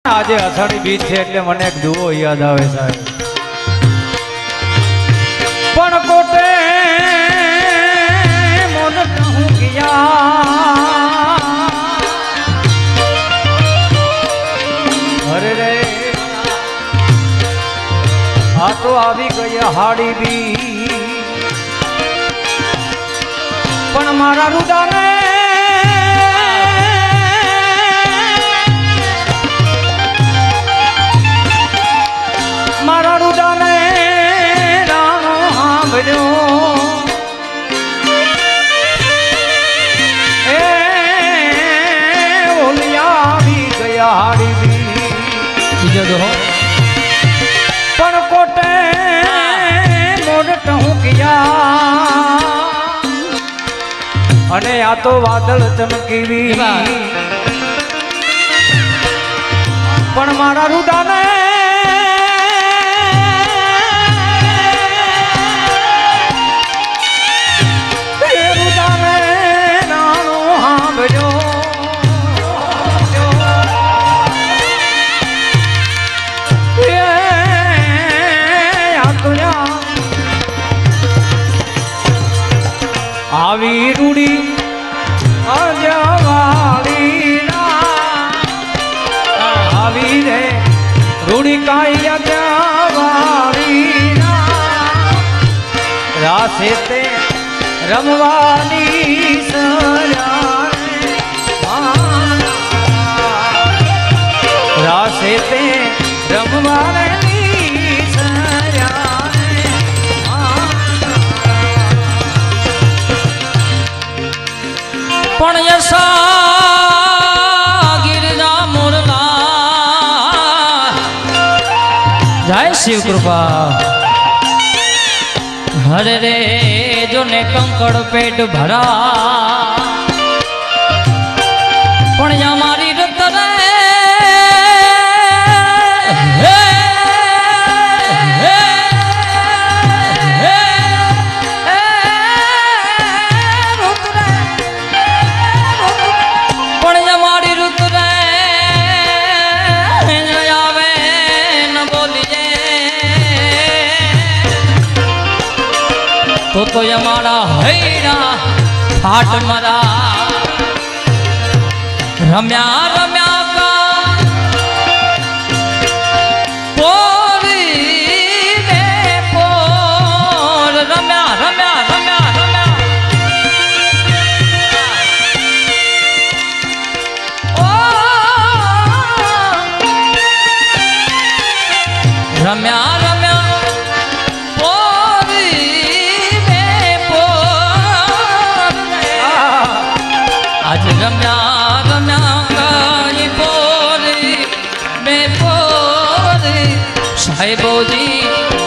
આજે અષાઢી બીજ છે એટલે મને એક દુઓ યાદ આવે સાહેબ. પણ કોટે મોન કહું ગયા અરે રે આ તો આવી ગઈ હાડી બી પણ મારા રુદાને મારા રુદાને રાણો સાંભળ્યો એ ઓલિયા આવી ગયા હાડી બી બીજો દો પણ કોટે મોઢ હું ગયા અને આ તો વાદળ ચમકીવી પણ મારા રુદાને આવી રૂડી અજવાળી આવી રે રૂડી કાઈ અજવાળી રાસે તે રમવાની રાસે તે રમવાની પણ યશા ગિરજા મોરલા જય શિવ કૃપા હરે રે જોને કંકડ પેટ ભરા પણ અમારી રત રે તો અમારા હૈરા ફાટ મરા રમ્યા રમ્યા કા પોરી ને પોર રમ્યા રમ્યા રમ્યા રમ્યા ઓ રમ્યા રમ્યા રમ્યા ગઈ પોરી બે પોરી સાહેબોજી